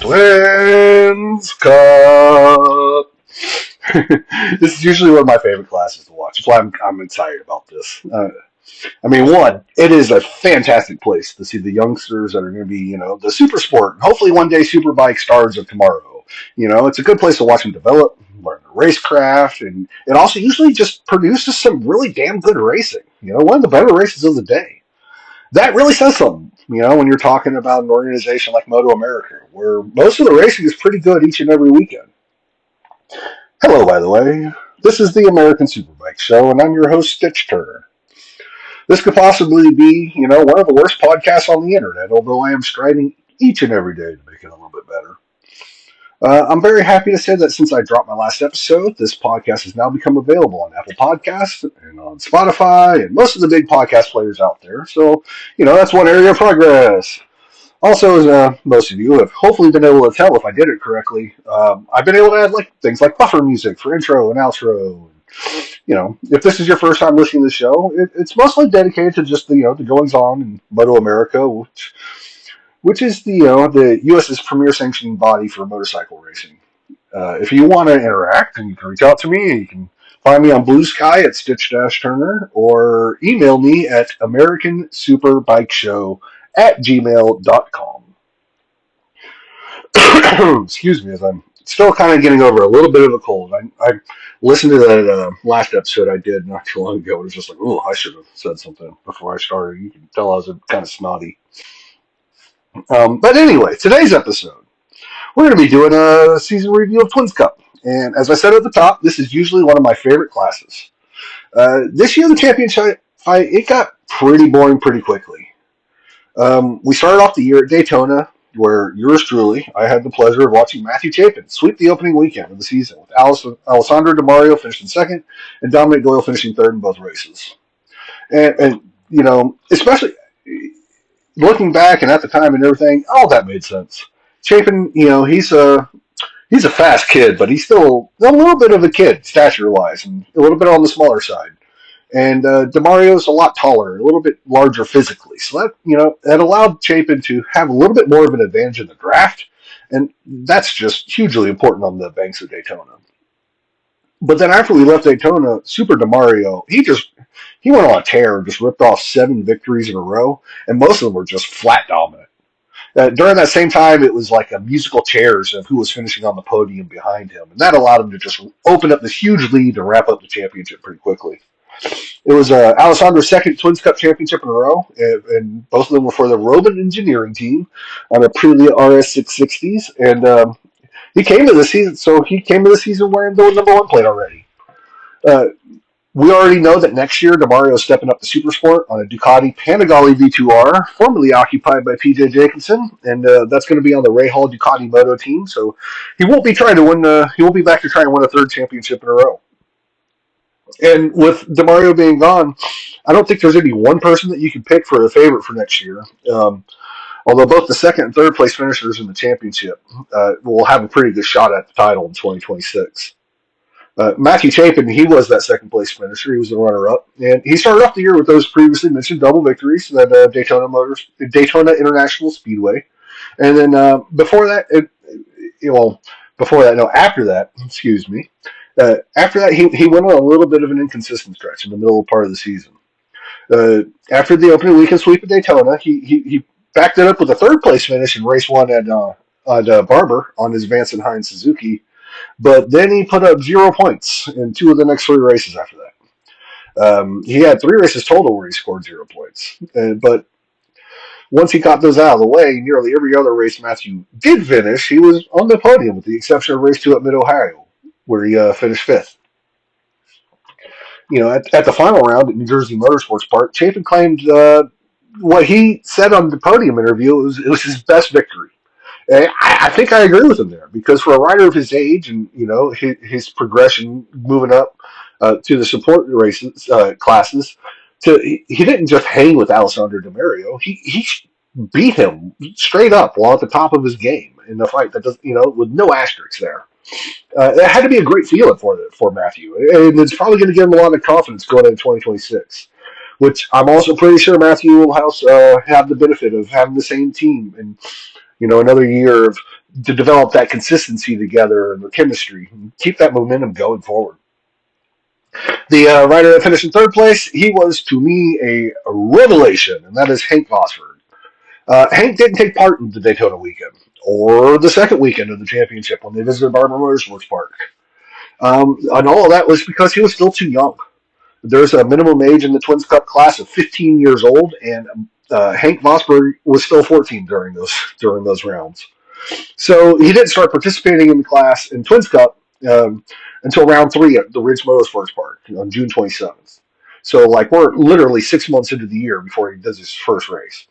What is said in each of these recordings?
Twins Cup. This is usually one of my favorite classes to watch. That's why I'm excited about this. One, it is a fantastic place to see the youngsters that are going to be, the super sport. Hopefully, one day Superbike stars of tomorrow. It's a good place to watch them develop, learn the racecraft, and it also usually just produces some really damn good racing. One of the better races of the day. That really says something, when you're talking about an organization like MotoAmerica, where most of the racing is pretty good each and every weekend. Hello, by the way. This is the American Superbike Show, and I'm your host, Stitch Turner. This could possibly be, one of the worst podcasts on the internet, although I am striving each and every day to make it a little bit better. I'm very happy to say that since I dropped my last episode, this podcast has now become available on Apple Podcasts and on Spotify and most of the big podcast players out there. So, that's one area of progress. Also, as most of you have hopefully been able to tell if I did it correctly, I've been able to add things like buffer music for intro and outro. If this is your first time listening to the show, it's mostly dedicated to just the goings on in MotoAmerica, which is the U.S.'s premier sanctioning body for motorcycle racing. If you want to interact, then you can reach out to me. You can find me on Blue Sky at Stitch-Turner or email me at AmericanSuperbikeShow@gmail.com. Excuse me, as I'm still kind of getting over a little bit of a cold. I listened to that last episode I did not too long ago. It was just like, oh, I should have said something before I started. You can tell I was kind of snotty. But anyway, today's episode, we're going to be doing a season review of Twins Cup. And as I said at the top, this is usually one of my favorite classes. This year, the championship fight, it got pretty boring pretty quickly. We started off the year at Daytona, where yours truly, I had the pleasure of watching Matthew Chapin sweep the opening weekend of the season, with Alessandro DiMario finishing second and Dominic Doyle finishing third in both races. And especially looking back and at the time and everything, all that made sense. Chapin, he's a fast kid, but he's still a little bit of a kid, stature-wise, and a little bit on the smaller side. And DeMario's a lot taller, a little bit larger physically. So that allowed Chapin to have a little bit more of an advantage in the draft. And that's just hugely important on the banks of Daytona. But then after we left Daytona, Super DeMario, he went on a tear and just ripped off 7 victories in a row. And most of them were just flat dominant. During that same time, it was like a musical chairs of who was finishing on the podium behind him. And that allowed him to just open up this huge lead and wrap up the championship pretty quickly. It was Alessandro's second Twins Cup championship in a row, and both of them were for the Robin Engineering team on Aprilia RS660s. And he came to the season wearing the number 1 plate already. We already know that next year DeMario is stepping up to Supersport on a Ducati Panigale V2R, formerly occupied by PJ Jacobsen, and that's going to be on the Ray Hall Ducati Moto team. So he won't be trying to win. He won't be back to try and win a 3rd championship in a row. And with DeMario being gone, I don't think there's any one person that you can pick for a favorite for next year. Although both the 2nd and 3rd place finishers in the championship will have a pretty good shot at the title in 2026. Matthew Chapin, he was that 2nd place finisher. He was the runner-up, and he started off the year with those previously mentioned double victories at Daytona International Speedway, and then after that, excuse me. After that, he went on a little bit of an inconsistent stretch in the middle part of the season. After the opening weekend sweep at Daytona, he backed it up with a 3rd place finish in race 1 at Barber on his Vance and Hines Suzuki. But then he put up 0 points in 2 of the next 3 races after that. He had 3 races total where he scored 0 points. But once he got those out of the way, nearly every other race Matthew did finish, he was on the podium, with the exception of race 2 at Mid-Ohio, where he finished 5th. At the final round at New Jersey Motorsports Park, Chapin claimed what he said on the podium interview, it was his best victory. And I think I agree with him there, because for a rider of his age and his progression moving up to the support races classes, he didn't just hang with Alessandro DiMario. He beat him straight up while at the top of his game in the fight. That does with no asterisks there. It had to be a great feeling for Matthew, and it's probably going to give him a lot of confidence going into 2026. Which I'm also pretty sure Matthew will have the benefit of having the same team and another year of to develop that consistency together and the chemistry, and keep that momentum going forward. The rider that finished in third place, he was to me a revelation, and that is Hank Vosberg. Hank didn't take part in the Daytona weekend or the second weekend of the championship when they visited Barber Motorsports Park. And all of that was because he was still too young. There's a minimum age in the Twins Cup class of 15 years old, and Hank Vosberg was still 14 during those rounds. So he didn't start participating in the class in Twins Cup um, until round three at the Ridge Motorsports Park on June 27th. So like we're literally 6 months into the year before he does his first race.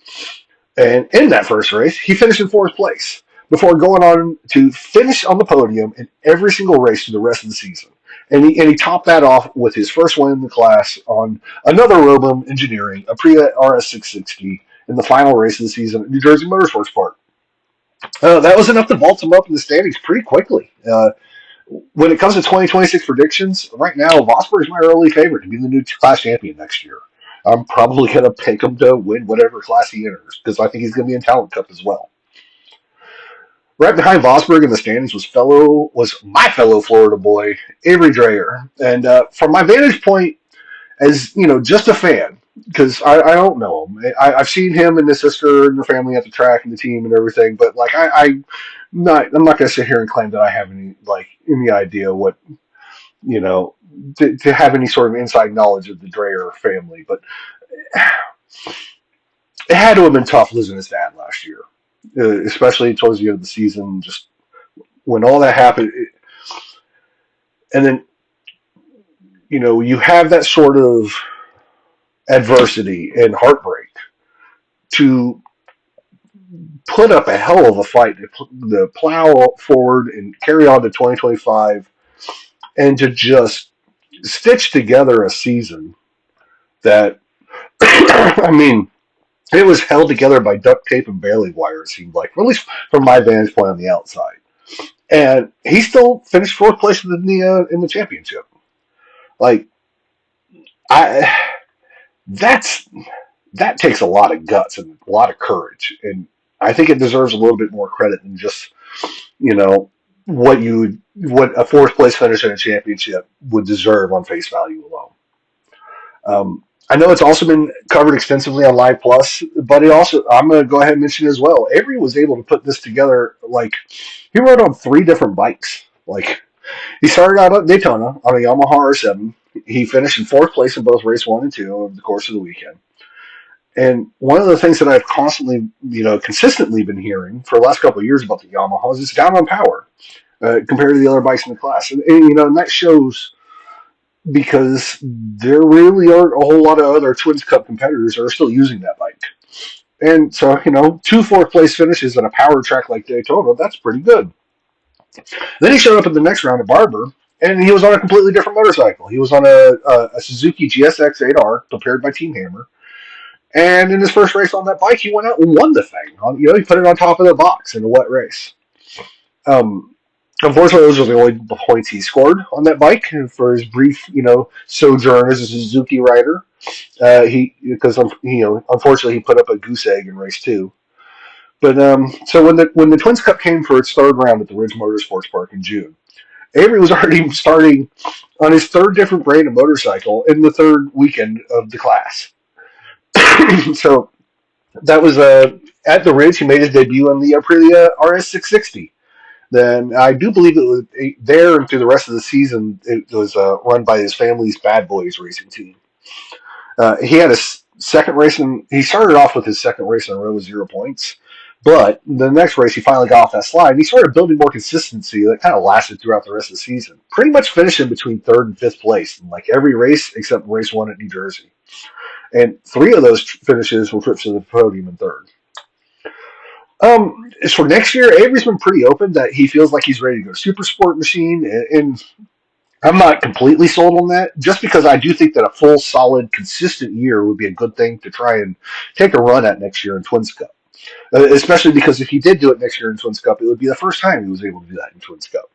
And in that first race, he finished in fourth place before going on to finish on the podium in every single race for the rest of the season. And he topped that off with his first win in the class on another Robum Engineering, a Aprilia RS660, in the final race of the season at New Jersey Motorsports Park. That was enough to vault him up in the standings pretty quickly. When it comes to 2026 predictions, right now, Vosberg is my early favorite to be the new class champion next year. I'm probably going to pick him to win whatever class he enters because I think he's going to be in Talent Cup as well. Right behind Vosberg in the standings was my fellow Florida boy, Avery Dreyer. And from my vantage point, as just a fan, because I don't know him. I've seen him and his sister and their family at the track and the team and everything, but like I'm not going to sit here and claim that I have any idea what to have any sort of inside knowledge of the Dreyer family. But it had to have been tough losing his dad last year, especially towards the end of the season. Just when all that happened, and then you have that sort of adversity and heartbreak to put up a hell of a fight to plow forward and carry on to 2025 and to just stitch together a season that I mean it was held together by duct tape and bailey wire, it seemed like, at least from my vantage point on the outside. And he still finished fourth place in the championship. Like I that's that takes a lot of guts and a lot of courage, and I think it deserves a little bit more credit than just you know what a fourth place finish in a championship would deserve on face value alone. I know it's also been covered extensively on Live Plus, but I'm going to go ahead and mention as well. Avery was able to put this together. Like he rode on three different bikes. Like he started out at Daytona on a Yamaha R7. He finished in fourth place in both race 1 and 2 over the course of the weekend. And one of the things that I've constantly, consistently been hearing for the last couple of years about the Yamahas is down on power compared to the other bikes in the class. And that shows because there really aren't a whole lot of other Twins Cup competitors that are still using that bike. And so, two fourth place finishes on a power track like Daytona, that's pretty good. Then he showed up in the next round at Barber, and he was on a completely different motorcycle. He was on a Suzuki GSX 8R, prepared by Team Hammer. And in his first race on that bike, he went out and won the thing. He put it on top of the box in a wet race. Unfortunately, those were the only points he scored on that bike for his brief, sojourn as a Suzuki rider. Unfortunately, he put up a goose egg in race 2. But so when the Twins Cup came for its third round at the Ridge Motorsports Park in June, Avery was already starting on his third different brand of motorcycle in the third weekend of the class. So that was at the Ridge. He made his debut on the Aprilia RS660. Then I do believe it was there and through the rest of the season. It was run by his family's Bad Boys racing team. He had a second race, and he started off with his second race in a row with 0 points. But the next race, he finally got off that slide, and he started building more consistency that kind of lasted throughout the rest of the season. Pretty much finishing between third and fifth place in like every race except race 1 at New Jersey. And 3 of those finishes were trips to the podium in third. As for next year, Avery's been pretty open that he feels like he's ready to go super sport machine, and I'm not completely sold on that, just because I do think that a full, solid, consistent year would be a good thing to try and take a run at next year in Twins Cup. Especially because if he did do it next year in Twins Cup, it would be the first time he was able to do that in Twins Cup.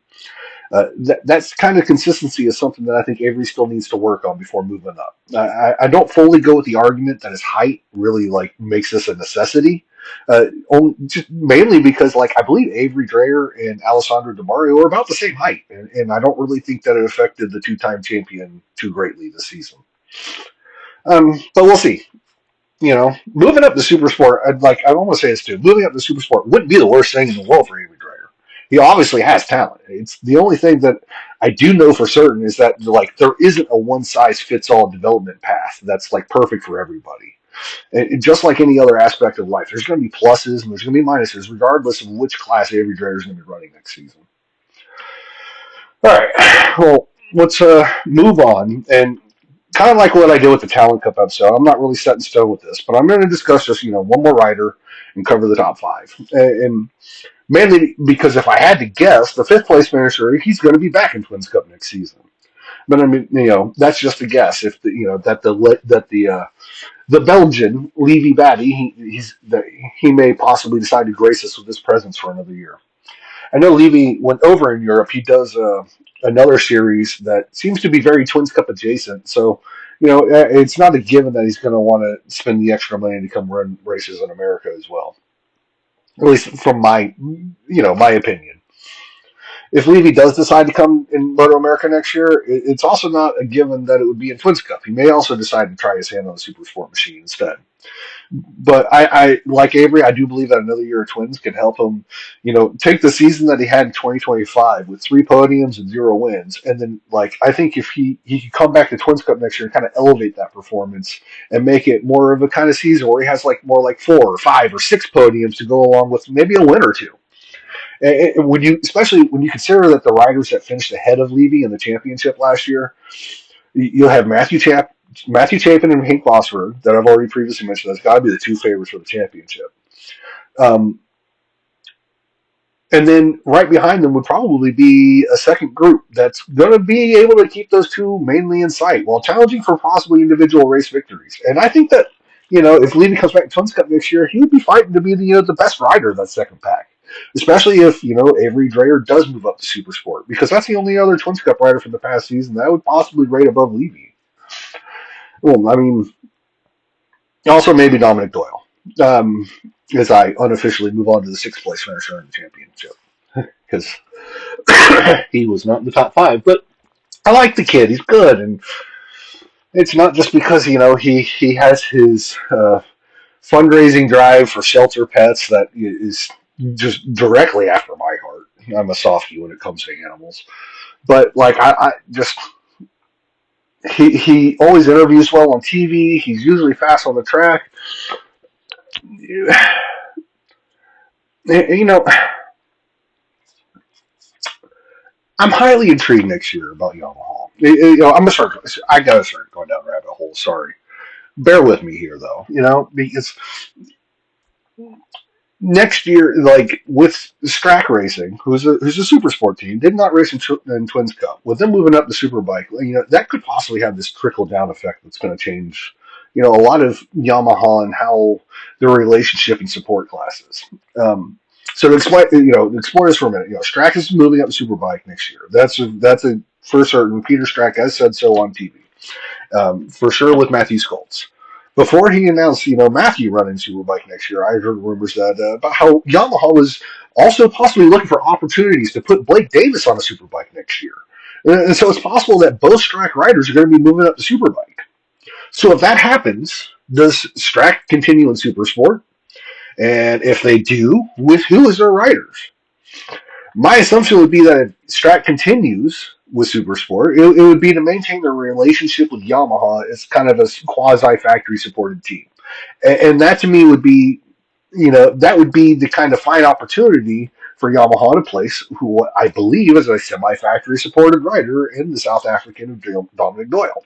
That's kind of consistency is something that I think Avery still needs to work on before moving up. I don't fully go with the argument that his height really makes this a necessity, Just mainly because, like, I believe Avery Dreyer and Alessandro Di Mario are about the same height, and I don't really think that it affected the two-time champion too greatly this season. But we'll see. Moving up to Supersport, I almost say this too. Moving up to Supersport wouldn't be the worst thing in the world for Avery Dreyer. He obviously has talent. It's the only thing that I do know for certain is that, like, there isn't a one size fits all development path that's like perfect for everybody. Just like any other aspect of life, there's going to be pluses and there's going to be minuses, regardless of which class Avery Dreyer is going to be running next season. All right, well, let's move on. And kind of like what I did with the Talent Cup episode, I'm not really set in stone with this, but I'm going to discuss just one more rider and cover the top five. And mainly because if I had to guess, the fifth place finisher, he's going to be back in Twins Cup next season. But I mean, that's just a guess. If the Belgian Levy Batty, he may possibly decide to grace us with his presence for another year. I know Levy went over in Europe. He does another series that seems to be very Twins Cup adjacent. So, it's not a given that he's going to want to spend the extra money to come run races in America as well. At least from my opinion. If Levy does decide to come in MotoAmerica next year, it's also not a given that it would be in Twins Cup. He may also decide to try his hand on the Super Sport machine instead. But I like Avery. I do believe that another year of Twins can help him, take the season that he had in 2025 with 3 podiums and 0 wins, and then I think if he could come back to Twins Cup next year and kind of elevate that performance and make it more of a kind of season where he has more like 4 or 5 or 6 podiums to go along with maybe a win or two. And especially when you consider that the riders that finished ahead of Levy in the championship last year, you'll have Matthew Chapin and Hank Bosford that I've already previously mentioned. That's got to be the 2 favorites for the championship. And then right behind them would probably be a second group that's going to be able to keep those 2 mainly in sight while challenging for possibly individual race victories. And I think that, if Levy comes back to Twins Cup next year, he would be fighting to be the best rider of that second pack. Especially if, Avery Dreyer does move up to Super Sport, because that's the only other Twins Cup rider from the past season that would possibly rate above Levy. Well, I mean, also maybe Dominic Doyle, as I unofficially move on to the 6th place finisher in the championship, because he was not in the top 5. But I like the kid; he's good, and it's not just because he has his fundraising drive for shelter pets that is just directly after my heart. I'm a softie when it comes to animals, but I just. He always interviews well on TV. He's usually fast on the track. I'm highly intrigued next year about Yamaha. I gotta start going down rabbit hole. Sorry, bear with me here though. Because next year, with Strack Racing, who's a super sport team, did not race in Twins Cup. With them moving up the Superbike, that could possibly have this trickle down effect that's going to change, a lot of Yamaha and how their relationship and support classes. So to explore this for a minute, Strack is moving up the Superbike next year. That's a for certain. Peter Strack has said so on TV, for sure with Matthew Skoltz. Before he announced, Matthew running Superbike next year, I heard rumors that about how Yamaha was also possibly looking for opportunities to put Blake Davis on a Superbike next year. And so it's possible that both Strack riders are going to be moving up to Superbike. So if that happens, does Strack continue in Supersport? And if they do, with who as their riders? My assumption would be that if Strack continues with Supersport, it would be to maintain their relationship with Yamaha as kind of a quasi-factory supported team. And that to me would be, that would be the kind of fine opportunity for Yamaha to place who I believe is a semi-factory supported rider in the South African of Dominic Doyle.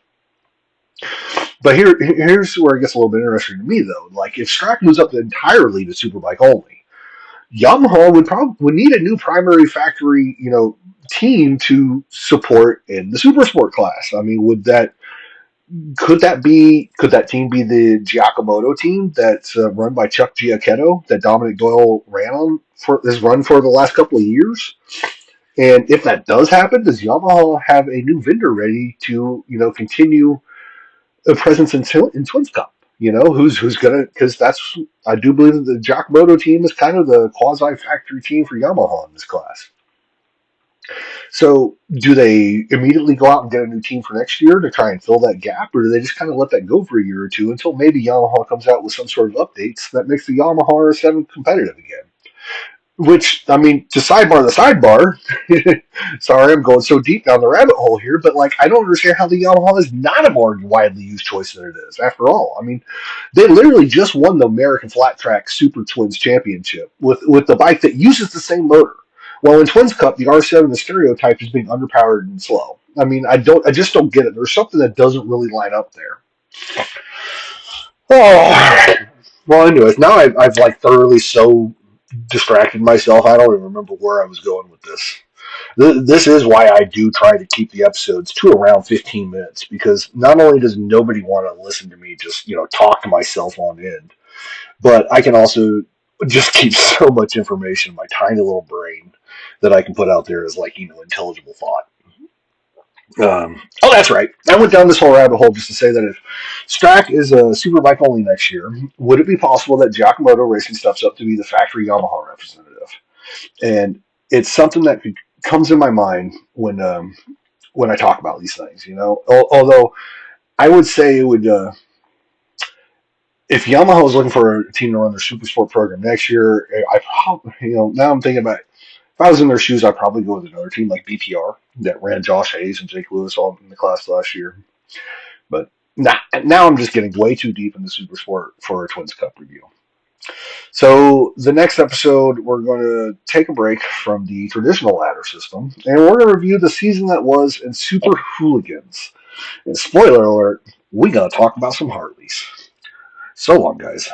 But here's where it gets a little bit interesting to me, though. If Strack moves up entirely to Superbike only, Yamaha would need a new primary factory, team to support in the Supersport class. I mean, could that team be the Giacomoto team that's run by Chuck Giacchetto that Dominic Doyle has run for the last couple of years? And if that does happen, does Yamaha have a new vendor ready to, continue a presence in Twins Cup? Who's gonna, because that's, I do believe that the Giacomoto team is kind of the quasi factory team for Yamaha in this class. So do they immediately go out and get a new team for next year to try and fill that gap, or do they just kind of let that go for a year or two until maybe Yamaha comes out with some sort of updates that makes the Yamaha R7 competitive again? Which, I mean, to sidebar the sidebar, sorry, I'm going so deep down the rabbit hole here, but like, I don't understand how the Yamaha is not a more widely used choice than it is. After all, I mean, they literally just won the American Flat Track Super Twins Championship with the bike that uses the same motor. Well, in Twins Cup, the R7, the stereotype, is being underpowered and slow. I mean, I just don't get it. There's something that doesn't really line up there. Oh, well, anyways, now I've like thoroughly so distracted myself. I don't even remember where I was going with this. This is why I do try to keep the episodes to around 15 minutes, because not only does nobody want to listen to me just, talk to myself on end, but I can also just keep so much information in my tiny little brain that I can put out there as like, intelligible thought. Oh, that's right. I went down this whole rabbit hole just to say that if Strack is a superbike only next year, would it be possible that Giacomoto Racing steps up to be the factory Yamaha representative? And it's something that comes in my mind when I talk about these things. Although I would say it would. If Yamaha was looking for a team to run their super sport program next year, I probably, now I'm thinking about it. If I was in their shoes, I'd probably go with another team like BPR that ran Josh Hayes and Jake Lewis all in the class last year. But now I'm just getting way too deep into super sport for a Twins Cup review. So the next episode, we're going to take a break from the traditional ladder system, and we're going to review the season that was in Super Hooligans. And spoiler alert, we got to talk about some Harleys. So long, guys.